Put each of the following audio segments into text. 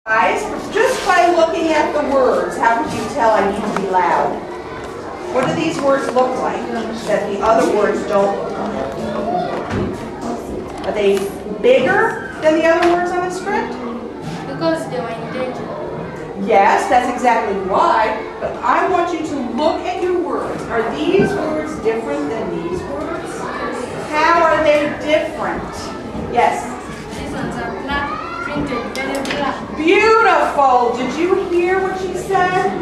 Guys, just by looking at the words, how could you tell I need to be loud? What do these words look like that the other words don't look like? Are they bigger than the other words on the script? Because they were in danger. Yes, that's exactly why, but I want you to look at your words. Are these words different than these words? How are they different? Yes? These ones are black, printed very black. Beautiful! Did you hear what she said?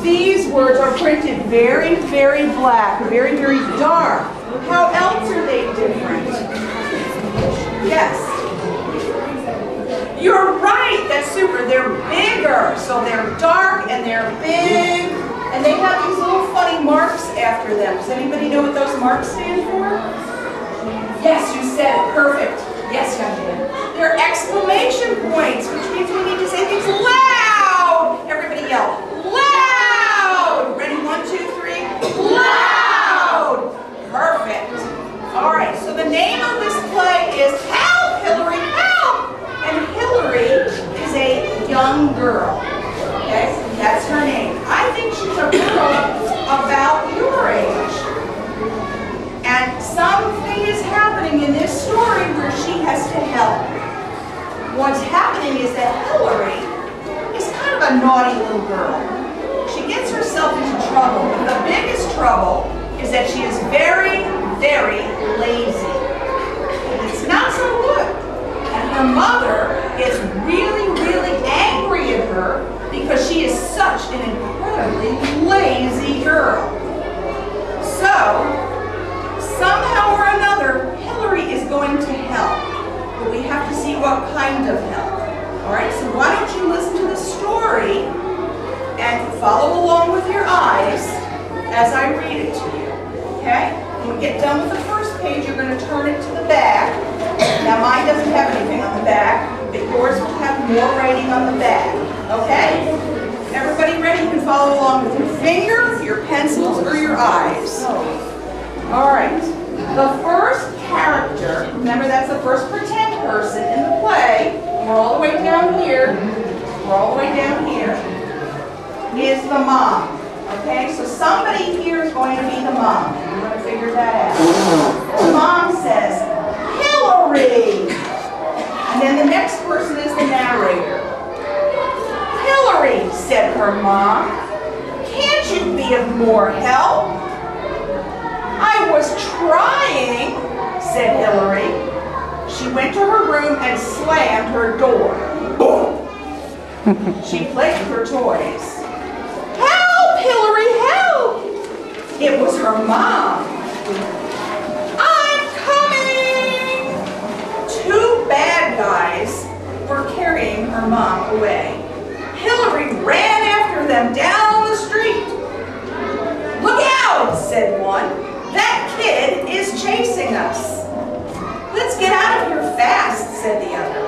These words are printed very, very black, very, very dark. How else are they different? Yes? You're right, that's super. They're bigger, so they're dark and they're big, and they have these little funny marks after them. Does anybody know what those marks stand for? Yes, you said it. Perfect. Yes, young man. They're exclamation points, which means we need to say things loud. Everybody yell, loud. Ready? 1, 2, 3. Loud. Perfect. All right, so the name of this play is Help, Hillary, Help. And Hillary is a young girl. Okay, that's her name. I think she's a girl about your age. And something is happening in this story where she has to help. What's happening is that Hillary is kind of a naughty little girl. She gets herself into trouble, but the biggest trouble is that she is very, very lazy. And it's not so good. And her mother is really, really angry at her because she is such an incredibly lazy girl. So, somehow or another, Hillary is going to help. But we have to see what kind of help. Alright, so why don't you listen to the story and follow along with your eyes as I read it to you. Okay? When we get done with the first page, you're going to turn it to the back. Now mine doesn't have anything on the back, but yours will have more writing on the back. Okay? Everybody ready? You can follow along with your finger, your pencils, or your eyes. Alright. The first character, remember that's the first pretend person in the play. We're all the way down here. We're all the way down here. Is the mom. Okay? So somebody here is going to be the mom. We're going to figure that out. The mom says, Hillary! And then the next person is the narrator. Hillary, said her mom, can't you be of more help? I was trying, said Hillary. She went to her room and slammed her door. Boom! She played with her toys. Help, Hillary, help! It was her mom. I'm coming! 2 bad guys were carrying her mom away. Hillary ran after them down the street. Look out, said one. That kid is chasing us. Let's get out of here fast, said the other.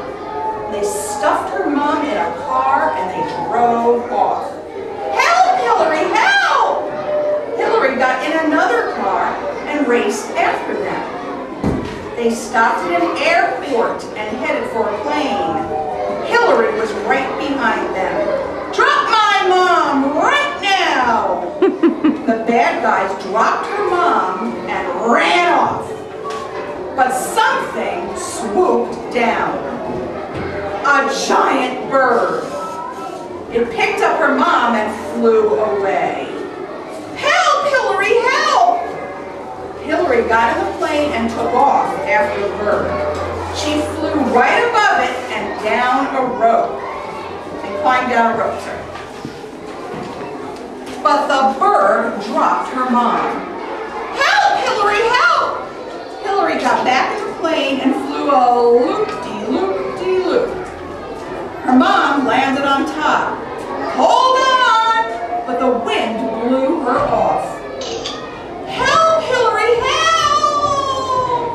They stuffed her mom in a car and they drove off. Help, Hillary, help! Hillary got in another car and raced after them. They stopped at an airport and headed for a plane. Hillary was right behind them. Drop my mom right now! The bad guys dropped her mom and ran off. But something swooped down. A giant bird. It picked up her mom and flew away. Help, Hillary, help! Hillary got in the plane and took off after the bird. She flew right above it and down a rope. And climbed down a rope, sorry. But the bird dropped her mom. Help, Hillary, help! Hillary got back in the plane and flew a loop-de-loop-de-loop. Her mom landed on top. Hold on! But the wind blew her off. Help, Hillary, help!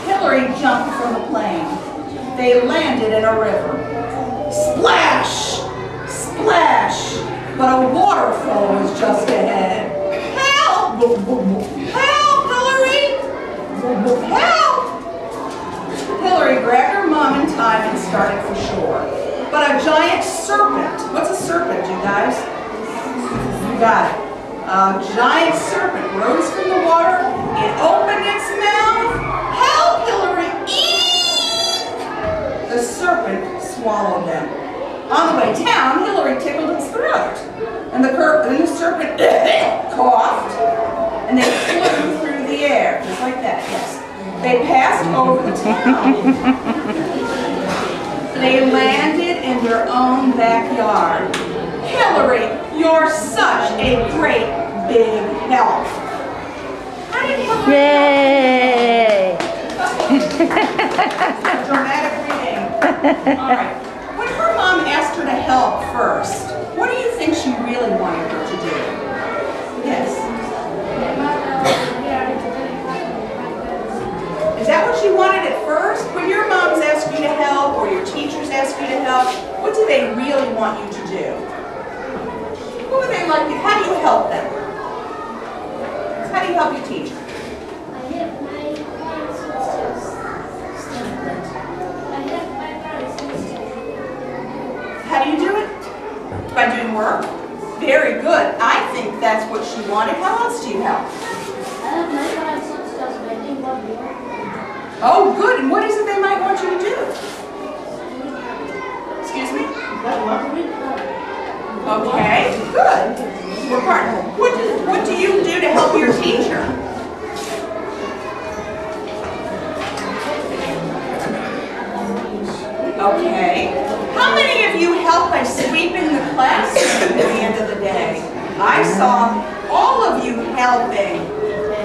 Hillary jumped from the plane. They landed in a river. Splash! Splash! But a waterfall was just ahead. Help! Help, Hillary! Help! Hillary grabbed her mom in time and started for shore. but a giant serpent. What's a serpent, you guys? You got it. A giant serpent rose from the water. It opened its mouth. Help, Hillary! Eek! The serpent swallowed them. On the way down, Hillary tickled its throat. And the serpent coughed. And they flew through the air. Just like that, yes. They passed over the town. They landed in their own backyard. Hillary, you're such a great big help. How did Hillary Yay! Dramatic reading. All right. When her mom asked her to help first, what do you think she really wanted her to do? Yes. Is that what she wanted at first? When your moms ask you to help or your teachers ask you to help, what do they really want you to do? What would they like you? How do you help them? How do you help your teacher? I help my parents and sisters study. I help my parents and sisters. How do you do it? By doing work? Very good. I think that's what she wanted. How else do you help? I help my parents and sisters by doing what they want. Oh, good. And what is it they might want you to do? Excuse me? Okay, good. Work hard. What do you do to help your teacher? Okay. How many of you help by sweeping the classroom at the end of the day? I saw all of you helping.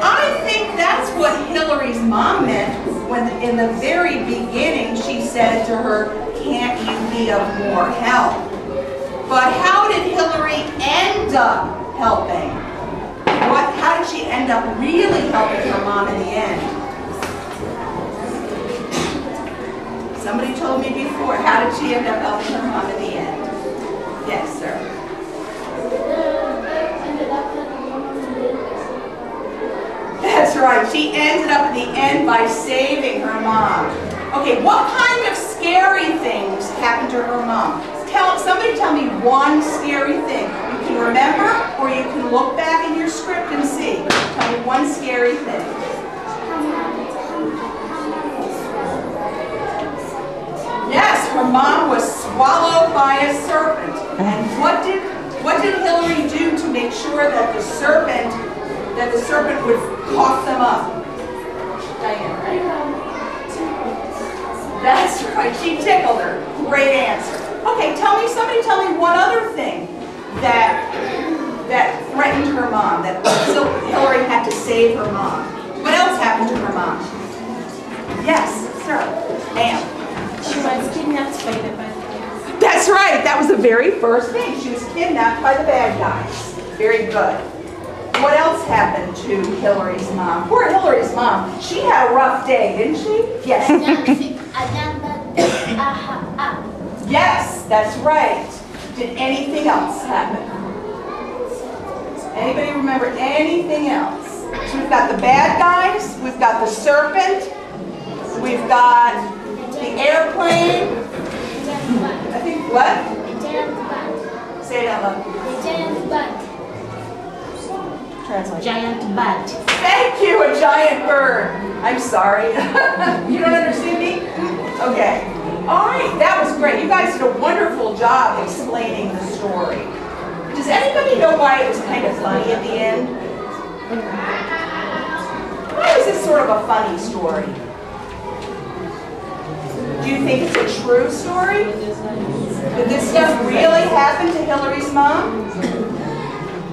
I think that's what Hillary's mom meant when in the very beginning she said to her, "Can't you be of more help?" But how did Hillary end up helping? How did she end up really helping her mom in the end? Somebody told me before. How did she end up helping her mom in the end? Yes, sir. That's right. She ended up at the end by saving her mom. Okay, what kind of scary things happened to her mom? Somebody tell me one scary thing. You can remember, or you can look back in your script and see. Tell me one scary thing. Yes, her mom was swallowed by a serpent. And what did Hillary do to make sure that the serpent would cough them up? Diane, right? That's right. She tickled her. Great answer. Okay, somebody tell me one other thing that threatened her mom, that Hillary had to save her mom. What else happened to her mom? Yes, sir. Ma'am. She was kidnapped by the bad guys. That's right. That was the very first thing. She was kidnapped by the bad guys. Very good. What else happened to Hillary's mom? Poor Hillary's mom. She had a rough day, didn't she? Yes. Yes, that's right. Did anything else happen? Anybody remember anything else? So we've got the bad guys, we've got the serpent, we've got the airplane. I think what? Say it out loud. Translate. Giant bat. Thank you, a giant bird. I'm sorry. You don't understand me? Okay. All right, that was great. You guys did a wonderful job explaining the story. Does anybody know why it was kind of funny at the end? Why is this sort of a funny story? Do you think it's a true story? Did this stuff really happen to Hillary's mom?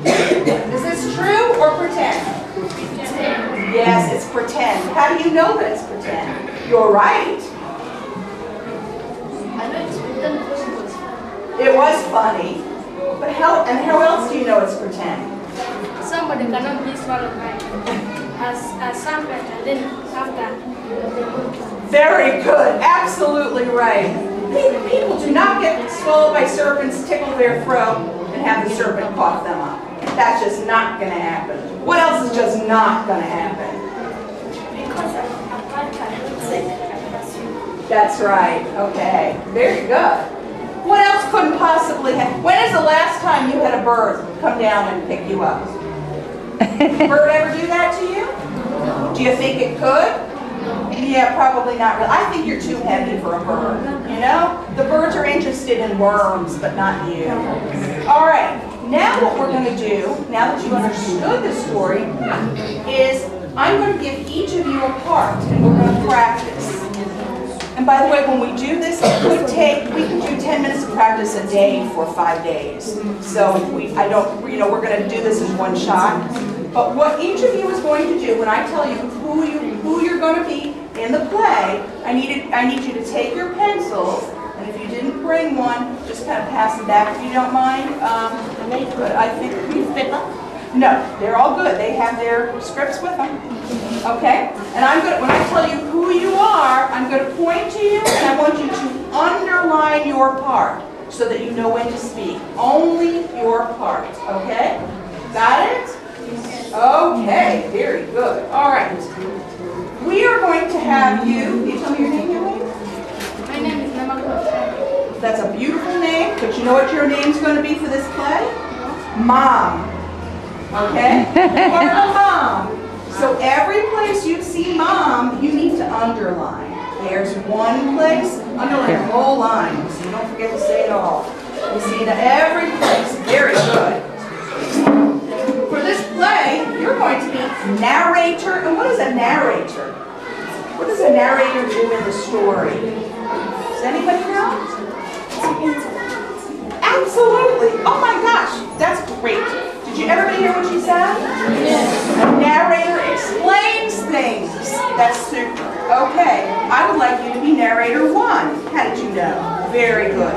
Is this true or pretend? Pretend. Yes, it's pretend. How do you know that it's pretend? You're right. I know it's pretend because it was fun. It was funny. But how else do you know it's pretend? Somebody cannot be swallowed by a serpent and then after they will. Very good. Absolutely right. People do not get swallowed by serpents, tickle their throat, and have the serpent cough them up. That's just not going to happen. What else is just not going to happen? Because a bat cannot take a person. That's right. Okay. Very good. What else couldn't possibly happen? When is the last time you had a bird come down and pick you up? Bird ever do that to you? Do you think it could? Yeah, probably not really. I think you're too heavy for a bird, you know? The birds are interested in worms, but not you. All right, now what we're going to do, now that you've understood the story, is I'm going to give each of you a part, and we're going to practice. And by the way, when we do this, we can do 10 minutes of practice a day for 5 days. So we're going to do this in one shot. But what each of you is going to do, when I tell you who you're going to be in the play, I need you to take your pencils, and if you didn't bring one, just kind of pass them back if you don't mind. But I think no, they're all good. They have their scripts with them. Okay? And when I tell you who you are, I'm going to point to you, and I want you to underline your part so that you know when to speak. Only your part. Okay? Got it? Okay, very good. All right. We are going to have you. Can you tell me your name, young lady? My name is Namako. That's a beautiful name, but you know what your name's going to be for this play? Mom. Okay? You are a mom. So every place you see mom, you need to underline. There's one place, underline the whole line, so you don't forget to say it all. You see it every place. Very good. For this play, you're going to be narrator. And what is a narrator? What does a narrator do in the story? Does anybody know? Absolutely. Oh my gosh, that's great. Did everybody hear what she said? Yes. A narrator explains things. That's super. Okay, I would like you to be narrator 1. How did you know? Very good.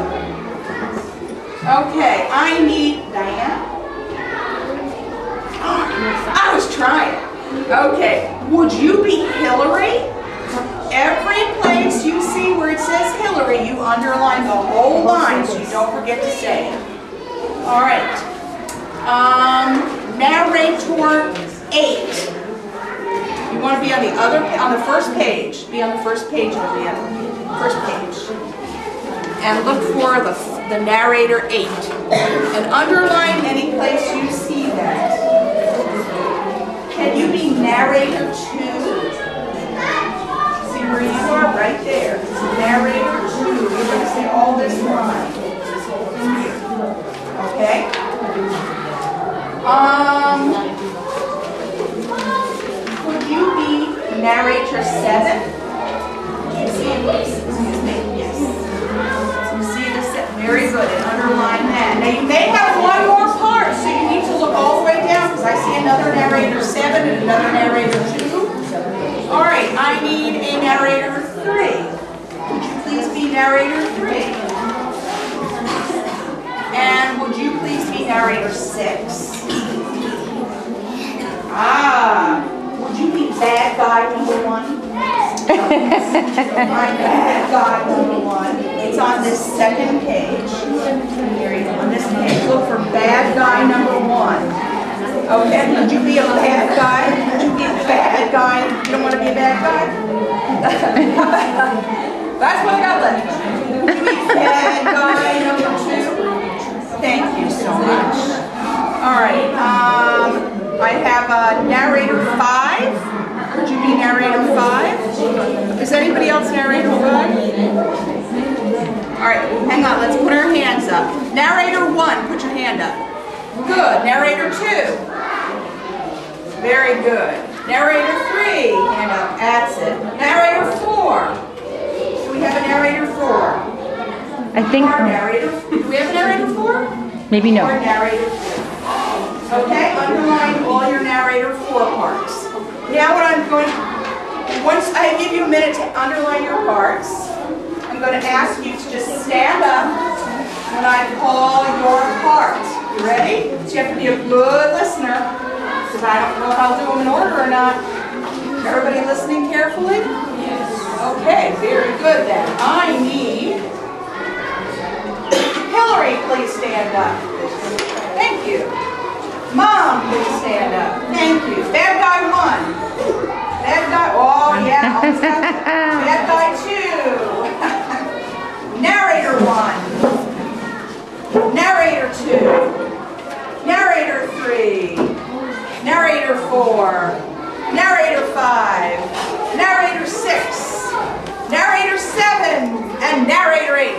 Okay, I need Diane. I was trying. Okay, would you be Hillary? Every place you see where it says Hillary, you underline the whole line so you don't forget to say it. All right. Narrator 8. You want to be on the first page. Be on the first page of the first page. And look for the narrator 8. And underline any place you see that. Can you be narrator 2? See where you are? Right there. Narrator 2. You're going to say all this line. This whole thing here. Okay? Would you be narrator 7? You see it? Excuse me. Yes. You see the set. Very good. And underline that. Now you may have one more part, so you need to look all the way down because I see another narrator 7 and another narrator 2. All right. I need a narrator 3. Would you please be narrator 3? And would you please be narrator 6? Would you be bad guy number 1? My bad guy number 1. It's on this second page. Here you go. On this page, look for bad guy number 1. Okay, would you be a bad guy? Would you be a bad guy? You don't want to be a bad guy? That's what I got left. Would you be bad guy number 2? Thank you so much. All right. I have narrator 5. Would you be narrator 5? Is anybody else narrator 5? All right, hang on. Let's put our hands up. Narrator 1, put your hand up. Good. Narrator 2. Very good. Narrator 3, hand up. That's it. Narrator 4. Do we have a narrator 4? I think. Do we have a narrator 4? Maybe no. Or narrator 3. Okay, underline all your narrator 4 parts. Now what I'm going to, once I give you a minute to underline your parts, I'm going to ask you to just stand up when I call your part. You ready? So you have to be a good listener, because I don't know if I'll do them in order or not. Everybody listening carefully? Yes. Okay, very good then. I need Hillary, please stand up. Thank you. Mom, please stand up. Thank you. Bad guy 1. Bad guy, oh yeah, almost got it. Bad guy 2. Narrator 1. 2. Narrator 3. Narrator 4. Narrator 5. Narrator 6. Narrator 7. And narrator 8.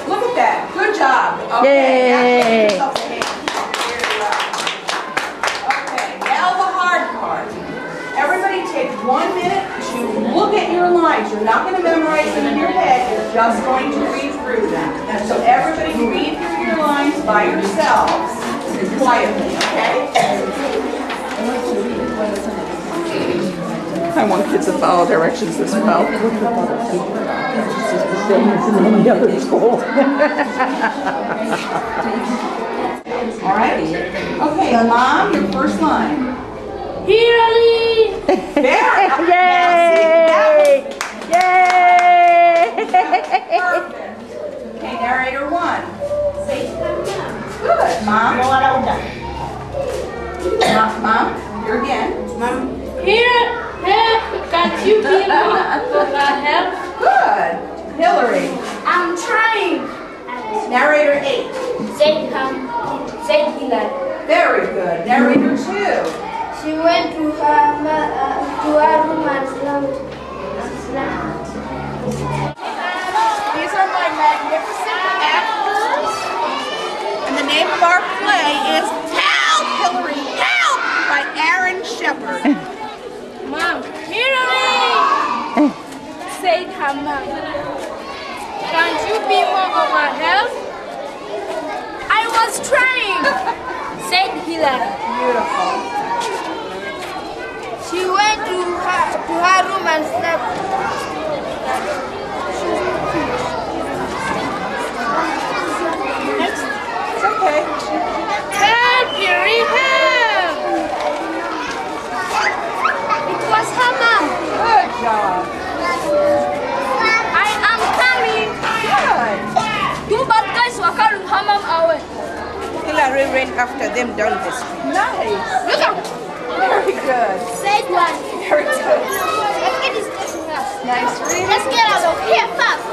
Look at that. Good job. Okay. Now give yourself a hand. Okay. Now the hard part. Everybody take 1 minute to look at your lines. You're not going to memorize them in your head. You're just going to read through them. And so everybody read through your lines by yourselves quietly, okay? I want kids to follow directions as well. Same as in any other school. All right? Okay, Mom, your first line. Here, Very good. Yay! Yay! Perfect. Okay, narrator 1. Good. Mom? Mom, you're again. Mom. here, can you be more help? Good. Hillary. I'm trying. Narrator 8. Say Hillary. Very good. Narrator 2. She went to her room and slept. These are my magnificent actors. And the name of our play is Help, Hillary, Help! By Aaron Shepard. Mom, Hillary! Said her mom. Can't you be more of a help? I was trying, said Hillary. Beautiful. She went to her room and slept. It's okay. Help, Hillary, help! It was her mom. Good job. I am coming. Good. Two bad guys were carrying her mom away. Hillary ran after them down the street. Nice. Look out! Very good. Said one. Very good. Let's get this station now. Nice reading. Let's get out of here fast.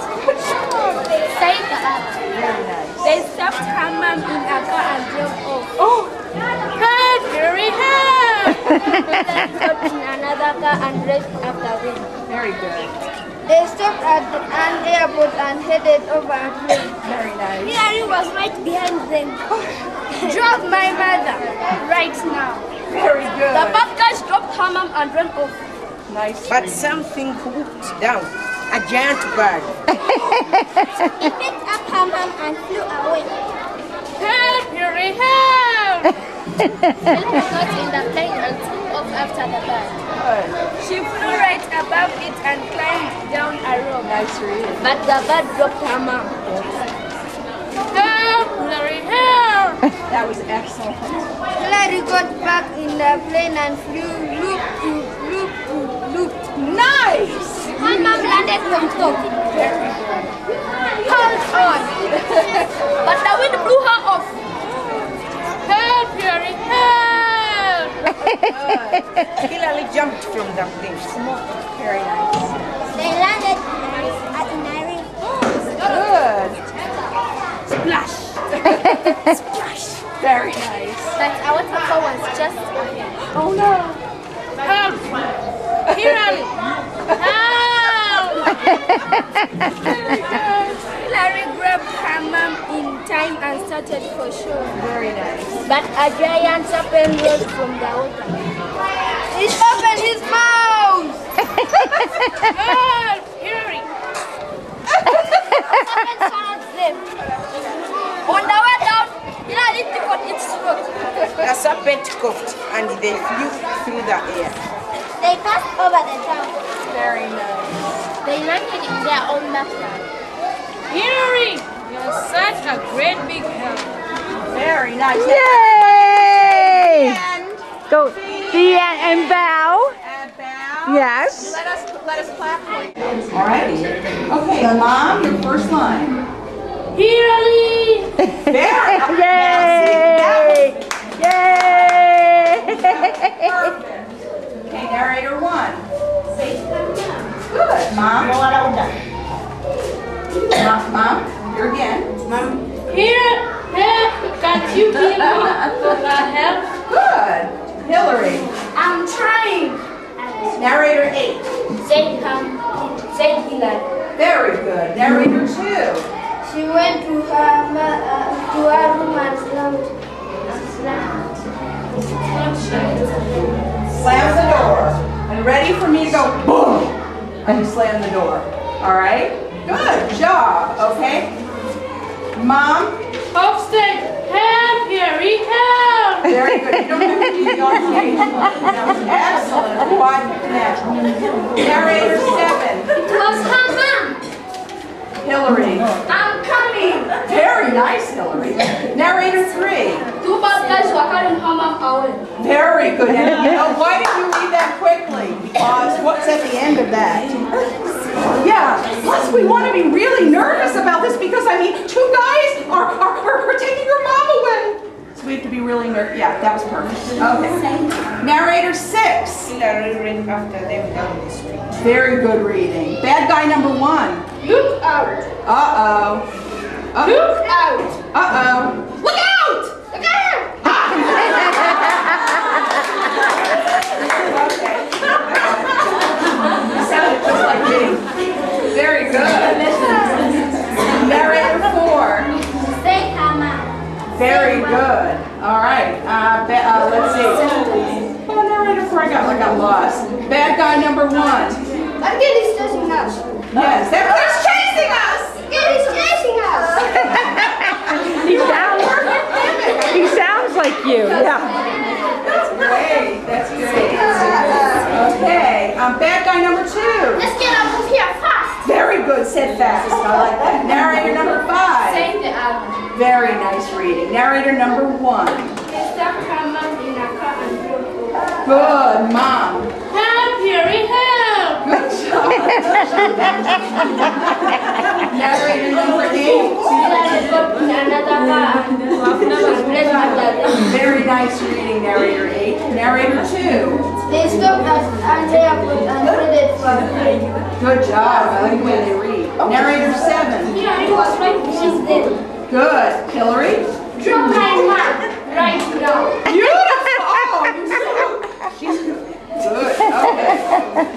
Said the other. Very nice. They stopped her mom in a car and drove off. Oh, Help! Hurry, help! They got in another car and raced after them. very good. They stopped at an airport and headed over a plane. Very nice. Hillary was right behind them. Drop my mother right now. Very good. The bad guys dropped her mom and ran off. Nice. But something whooped down. A giant bird. It picked up her mom and flew away. Help! Hurry, help! Hillary got in the plane and flew off after the bird. Good. She flew right above it and climbed down a rope. Nice reading. But the bird dropped her mom. Help! Hillary, help! That was excellent. Hillary got back in the plane and flew loop to loop to loop. Nice. Her mom landed on top. Very good. Hold on! But the wind blew her off. Help, Hillary, help! Hillary jumped from the plane. Very nice. They landed at Nairobi. Good. Splash! Very nice. But our waterfall was just ahead. Oh no. Help! Hillary! Help! Hillary grabbed her mom in time and started for shore. Very nice. But a giant serpent rose from the water. It opened his mouth! Help! Hillary! Serpent swallowed them. On the way down, Hillary tickled its throat. The serpent coughed and they flew through the air. They passed over the town. Very nice. They landed in their own backyard. Hillary, you're such a great big help. Very nice. Yay! And Go, Diane, and bow. bow. Yes. Let us clap for you. All right. Okay, Mom, your first line. Hillary! Very Yay! Yay! perfect. Okay, narrator 1. Good. Mom. Mom, you're again. Mom. Here, can Hillary. I'm trying. Narrator 8. Say Hillary. Very good. Narrator 2. She went to her room and Slam the door. And ready for me to go boom. And slam the door. All right? Good job. Okay? Mom? Upstairs. Help, Harry, help! Very good. You don't have to do the altercation. That was excellent. Quite natural. Narrator 7. It was her mom. Hillary. I'm coming. Very nice, Hillary. Narrator 3. Two bad guys were carrying her mom away. Very good. And you know, why did you read that quickly? Because what's at the end of that? Yeah. Plus, we want to be really nervous about this because, I mean, two guys are taking your mom away. So we have to be really nervous. Yeah, that was perfect. Okay. Narrator 6. Hillary read after them down the street. Very good reading. Bad guy number 1. Look out. Uh-oh. Look out. Uh-oh. Look out! Look out. Okay. You sounded just like me. Very good. Narrator 4. Say Hama. Very good. All right. Let's see. Oh, narrator 4. I got lost. Bad guy number 1. That kid is chasing us. Yes, he's chasing us. Kid is chasing us. He sounds like you. Yeah. That's great. That's great. Okay. Bad guy number 2. Let's get out of here fast. Very good. Said fast. I like that. Narrator number 5. Say the album. Very nice reading. Narrator number 1. They stuck her mom in a car and drove away. Good, Mom. Help, Harry, help. Good job. Narrator number 8. Hillary got in another car and blessed my daddy. Very nice reading, Narrator 8. Narrator 2. They stopped at an airport and waited for her. Good job. I like the way they read. Narrator 7. Hillary was right. She's dead. Good. Hillary. Drop my mom right now. Beautiful. Oh, you're so good. Okay.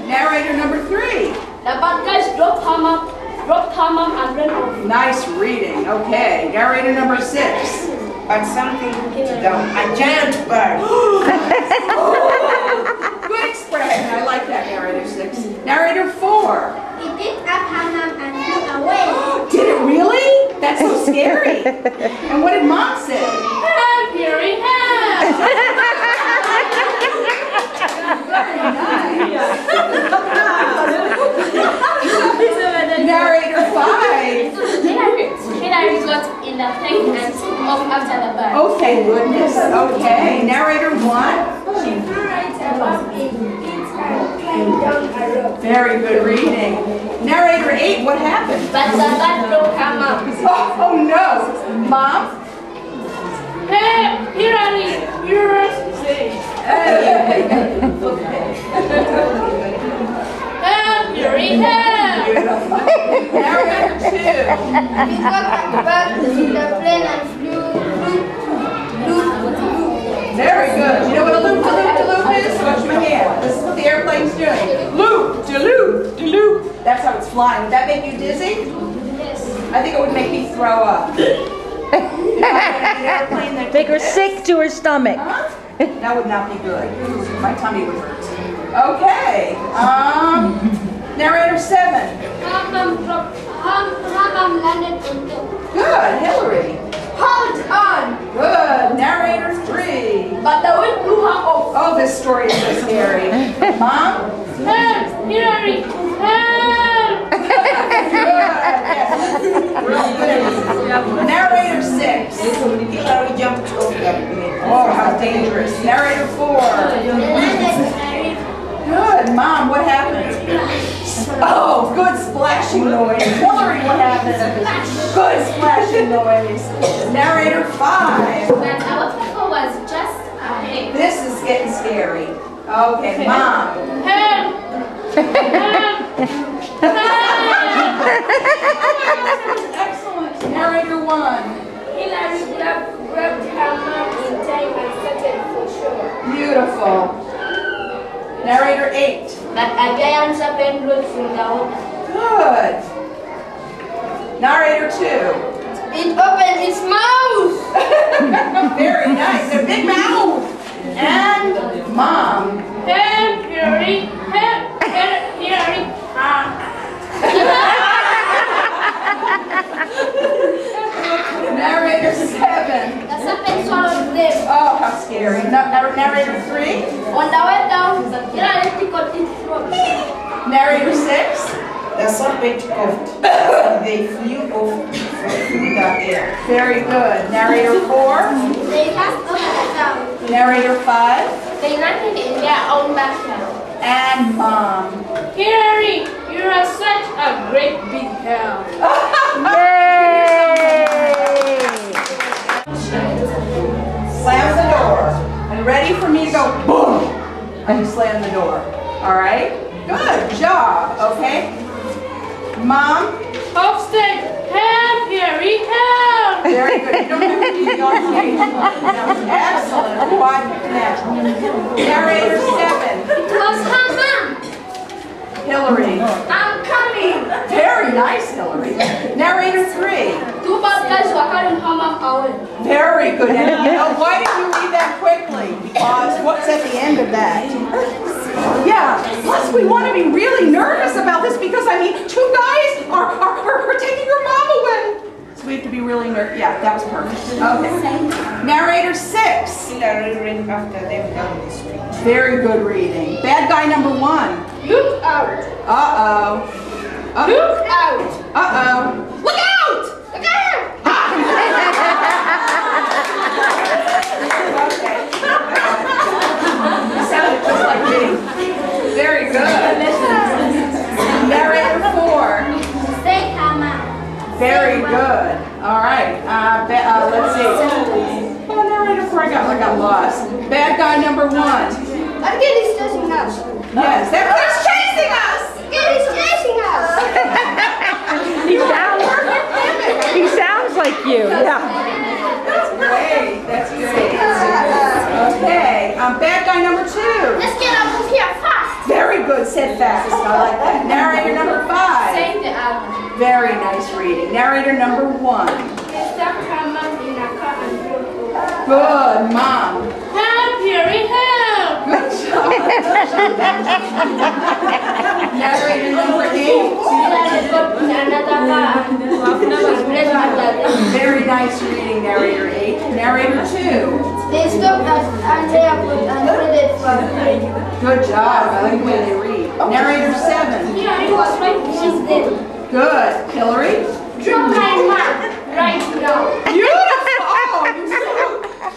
Narrator number 3. The bad guys dropped her mom and ran off. Nice reading. Okay. Narrator number 6. But something hit down. A giant bird. Good expression. I like that, Narrator 6. Narrator 4. He picked up her mom and flew away. Did it really? That's so scary. And what did Mom say? Help, Harry, help. Narrator 5. Hillary got in the tank and took off after the bird. Oh, thank goodness. Okay. Narrator 1. She threw right above it, hit and climbed down a rope. Very good reading. Narrator 8. What happened? But the bird broke her mom. Oh no. Mom? Hey, Hillary, you're safe. Help, Harry, help. Narrator 2. He got back to the plane and flew. Very good. You know what a loop-de-loop-de-loop is? Watch my hand. This is what the airplane's doing. Loop-de-loop-de-loop. That's how it's flying. Would that make you dizzy? Yes. I think it would make me throw up. If I had an airplane that Make her did this, sick to her stomach. that would not be good. My tummy would hurt. Okay. Narrator 7. Her mom landed on top. Good. Hillary. Hold on! Good. Narrator 3. But the wind blew her off. Oh, this story is so scary. Mom? Help! Hillary! Help! Narrator 6. Hillary jumped off the plane. Oh, how dangerous. Narrator 4. Good. Mom, what happened? Oh, good splashing noise. Hillary, what happened? Good splashing noise. Narrator 5. But our pepper was just ahead. This is getting scary. Okay, Mom. Help! Help! Excellent. Narrator 1. Hillary grabbed her mom in time and started for sure. Beautiful. A giant serpent rose from the water. Good. Narrator 2. It opened its mouth. Very nice. A big mouth. And Mom. Help, Fury. Help, Fury. Narrator 7. The serpent swallowed them. Oh, how scary. Narrator 3. On the way down, Hillary got its throat. Narrator 6. The serpent coughed, and they flew off through the air. Very good. Narrator 4. They passed over the town. Narrator 5. They landed in their own backyard. And Mom. Hillary, you are such a great big help. Yay! Slam the door. And ready for me to go boom. And you slam the door. All right? Good job. Okay? Mom. Hofstad, help, Hillary, help. Very good. You don't have to be on stage. That was excellent. Quite natural. Narrator 7. It was her mom. Hillary. I'm coming. Very nice, Hillary. Narrator 3. Two bad guys were carrying her mom away. Very good. And you know, why did you read that quickly? Because what's at the end of that? Yeah. Plus, we want to be really nervous about this because, I mean, two guys are taking your mom away. So we have to be really nervous. Yeah, that was perfect. Okay. Narrator 6. Hillary ran after them down the street. Very good reading. Bad guy number 1. Look out. Uh-oh. Look out. Uh-oh. Look out! Look out. Okay. You sounded just like me. Very good. Narrator 4. Say come out. Very good. All right. Let's see. Oh, narrator 4. I got lost. Bad guy number 1. Again, he's chasing us. Yes, there's chasing us. Again, he's chasing us. He sounds like you. Yeah. That's great. That's great. Okay. Bad guy number 2. Let's get out of here fast. Very good. Said fast. I like that. Narrator number 5. Say the album. Very nice reading. Narrator number 1. They stuck her mom in a car and drove away. Good. Mom. Help, Hillary, help. Good job. Narrator number 8. Hillary got in another car. Very nice reading, Narrator 8. Narrator 2. They stopped at an airport and waited for free. Good job. I like the way they read. Narrator 7. Hillary was right. She's dead. Good. Hillary. Drop my mom right now. Beautiful. Oh, you so.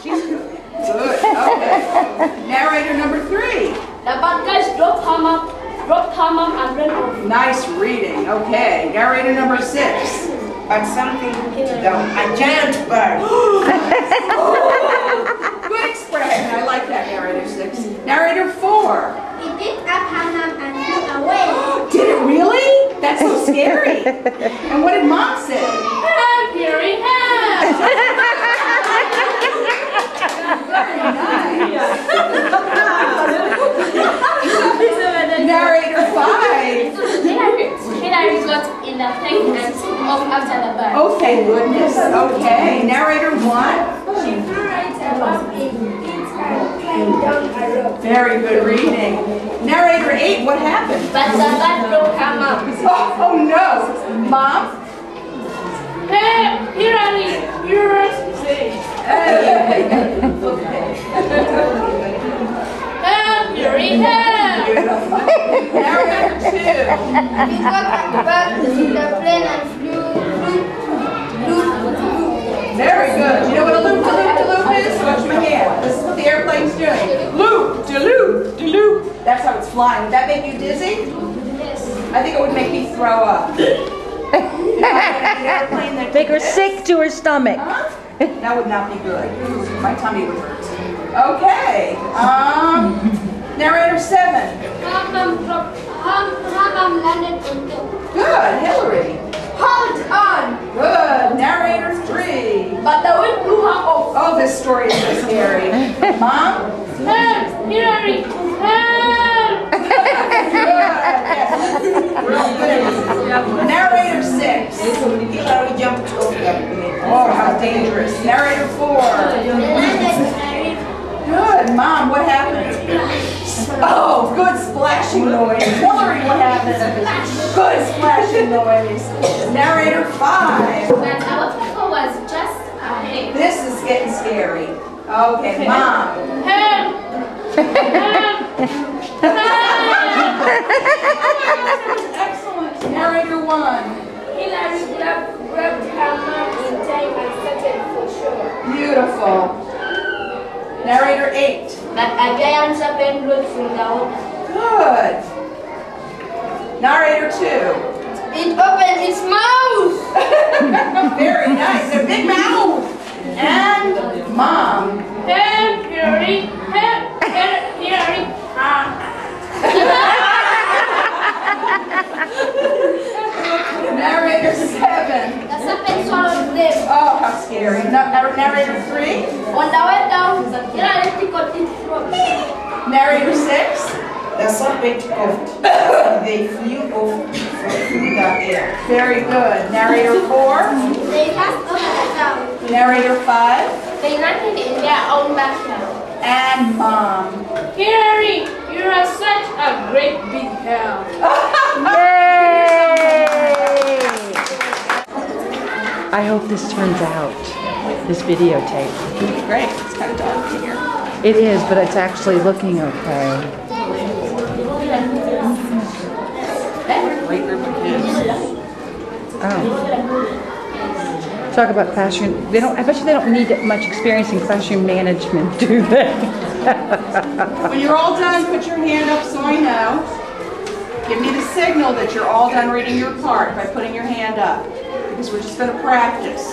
She's good. Good. Okay. Narrator number 3. The bad guys dropped her mom and ran off. Nice reading. Okay. Narrator number 6. But something hit down. A giant bird. Good expression. I like that, Narrator 6. Narrator 4. He picked up her mom and flew away. Did it really? That's so scary. And what did Mom say? Help, Hillary, help. Very nice. Narrator 5. Hillary got in the plane and took off after the bird. Oh, thank goodness. Okay. Narrator 1. She flew right above it, hit her plane down a rope. Very good reading. Narrator 8. What happened? But the bird broke her mom. Oh no. Mom? Hey, Hillary, you're safe. Okay. Help, Hillary, help. Narrator 2. He got back in the plane and flew. Very good. You know what a loop-de-loop-de-loop is? Watch my hand. This is what the airplane's doing. Loop-de-loop-de-loop. That's how it's flying. Would that make you dizzy? Yes. I think it would make me throw up. You know, an airplane that Make her did this? sick to her stomach. Huh? That would not be good. My tummy would hurt. Okay. Narrator 7. Her mom landed on top. Good. Hillary. Hold on! Good. Narrator 3. But the wind blew her off. Oh, this story is so scary. Mom? Help! Hillary! Help! Good. Narrator 6. Oh, how dangerous. Narrator 4. Good. Mom, what happened? Oh, good splashing noise. Hillary, what happened? Good splashing noise. Narrator 5. But our people was just ahead. This is getting scary. Okay, Mom. Excellent. Narrator 1. Hillary grabbed her mom in time and started for sure. Beautiful. Narrator 8. But a giant serpent rose from the water. Good. Narrator 2. It opened its mouth. Very nice. A big mouth. And Mom. Help, Hillary. Help, Hillary. Narrator 7. The serpent swallowed them. Oh, how scary. Narrator 3. On the way down, Hillary tickled its throat. Narrator 6. The serpent coughed. They flew off through the air. Very good. Narrator 4. They passed over the town. Narrator 5. They landed in their own backyard. And Mom. Hillary, you are such a great big help. Yay! I hope this turns out, this videotape. Great. It's kind of dark here. It is, but it's actually looking okay. Great group of kids. Oh. Talk about classroom. They don't. I bet you they don't need that much experience in classroom management, do they? When you're all done, put your hand up so I know. Give me the signal that you're all done reading your part by putting your hand up, because we're just going to practice.